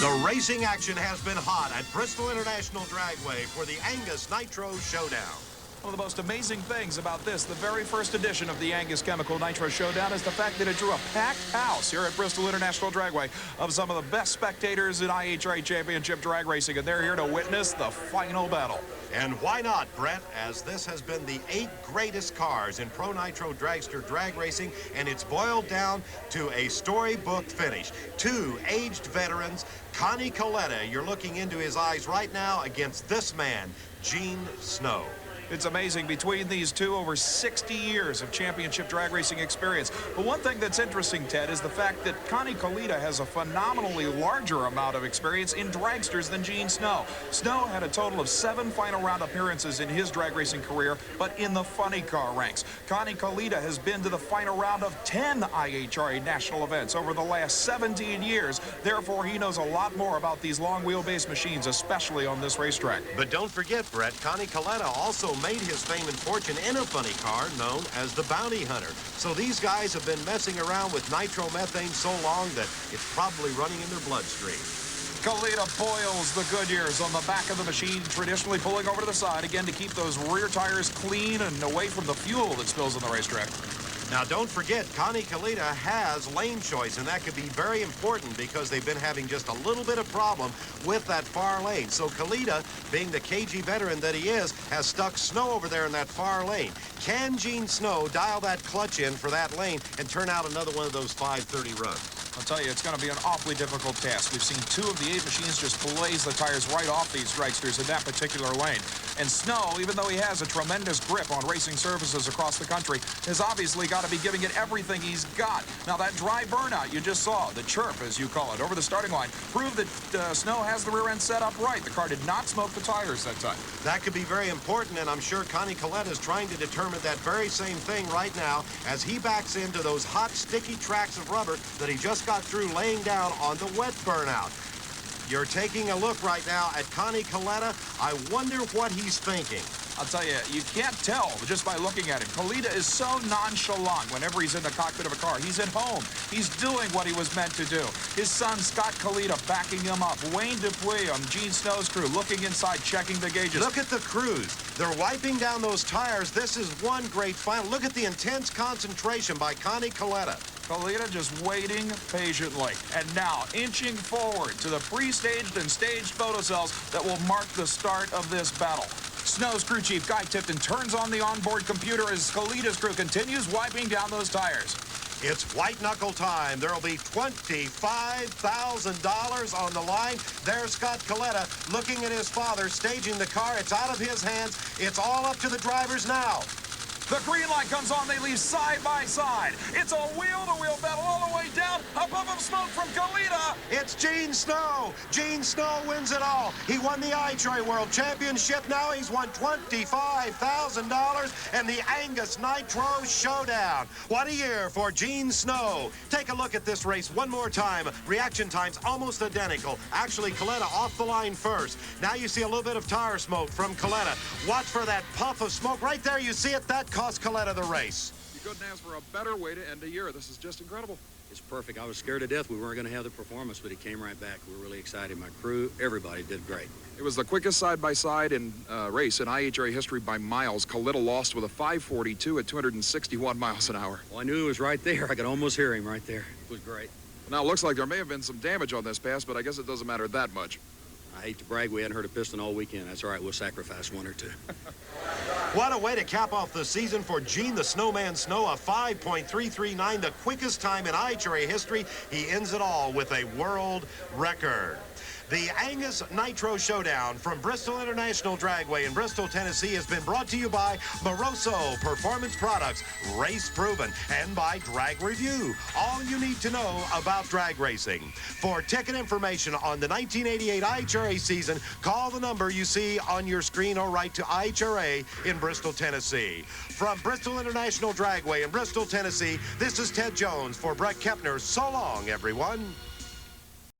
The racing action has been hot at Bristol International Dragway for the Angus Nitro Showdown. One of the most amazing things about this, the very first edition of the Angus Chemical Nitro Showdown, is the fact that it drew a packed house here at Bristol International Dragway of some of the best spectators in IHRA Championship drag racing, and they're here to witness the final battle. And why not, Brett, as this has been the 8 greatest cars in Pro Nitro Dragster drag racing, and it's boiled down to a storybook finish. 2 aged veterans, Connie Caleta, you're looking into his eyes right now against this man, Gene Snow. It's amazing, between these two, over 60 years of championship drag racing experience. But one thing that's interesting, Ted, is the fact that Connie Caleta has a phenomenally larger amount of experience in dragsters than Gene Snow. Snow had a total of 7 final round appearances in his drag racing career, but in the funny car ranks. Connie Caleta has been to the final round of 10 IHRA national events over the last 17 years. Therefore, he knows a lot more about these long wheelbase machines, especially on this racetrack. But don't forget, Brett, Connie Caleta also made his fame and fortune in a funny car known as the Bounty Hunter. So these guys have been messing around with nitromethane so long that it's probably running in their bloodstream. Kalitta boils the Goodyears on the back of the machine, traditionally pulling over to the side, again to keep those rear tires clean and away from the fuel that spills on the racetrack. Now, don't forget, Connie Caleta has lane choice, and that could be very important because they've been having just a little bit of problem with that far lane. So Kalitta, being the cagey veteran that he is, has stuck Snow over there in that far lane. Can Gene Snow dial that clutch in for that lane and turn out another one of those 5:30 runs? I'll tell you, it's going to be an awfully difficult task. We've seen 2 of the 8 machines just blaze the tires right off these dragsters in that particular lane. And Snow, even though he has a tremendous grip on racing surfaces across the country, has obviously got to be giving it everything he's got. Now, that dry burnout you just saw, the chirp, as you call it, over the starting line, proved that Snow has the rear end set up right. The car did not smoke the tires that time. That could be very important, and I'm sure Connie Caleta is trying to determine that very same thing right now as he backs into those hot, sticky tracks of rubber that he just got through laying down on the wet burnout. You're taking a look right now at Connie Caleta. I wonder what he's thinking. I'll tell you, you can't tell just by looking at him. Kalitta is so nonchalant whenever he's in the cockpit of a car. He's at home. He's doing what he was meant to do. His son, Scott Kalitta, backing him up. Wayne Dupuis on Gene Snow's crew, looking inside, checking the gauges. Look at the crews. They're wiping down those tires. This is one great final. Look at the intense concentration by Connie Caleta. Kalitta just waiting patiently. And now, inching forward to the pre-staged and staged photo cells that will mark the start of this battle. Snow's crew chief, Guy Tipton, turns on the onboard computer as Kalitta's crew continues wiping down those tires. It's white knuckle time. There'll be $25,000 on the line. There's Scott Kalitta looking at his father, staging the car. It's out of his hands. It's all up to the drivers now. The green light comes on, they leave side by side. It's a wheel-to-wheel battle all the way down. Above them, smoke from Kalitta. It's Gene Snow. Gene Snow wins it all. He won the IHRA World Championship. Now he's won $25,000 and the Angus Nitro Showdown. What a year for Gene Snow. Take a look at this race one more time. Reaction times almost identical. Actually, Kalitta off the line first. Now you see a little bit of tire smoke from Kalitta. Watch for that puff of smoke. Right there, you see it. That cost Kalitta the race. You couldn't ask for a better way to end a year. This is just incredible. It's perfect. I was scared to death we weren't going to have the performance, but he came right back. We were really excited. My crew, everybody did great. It was the quickest side-by-side in race in IHRA history by miles. Kalitta lost with a 542 at 261 miles an hour. Well, I knew he was right there. I could almost hear him right there. It was great. Now, it looks like there may have been some damage on this pass, but I guess it doesn't matter that much. I hate to brag, we hadn't heard a piston all weekend. That's all right, we'll sacrifice 1 or 2. What a way to cap off the season for Gene the Snowman Snow, a 5.339, the quickest time in IHRA history. He ends it all with a world record. The Angus Nitro Showdown from Bristol International Dragway in Bristol, Tennessee has been brought to you by Moroso Performance Products, Race Proven, and by Drag Review. All you need to know about drag racing. For ticket information on the 1988 IHRA season, call the number you see on your screen or write to IHRA in Bristol, Tennessee. From Bristol International Dragway in Bristol, Tennessee, this is Ted Jones for Brett Kepner. So long, everyone.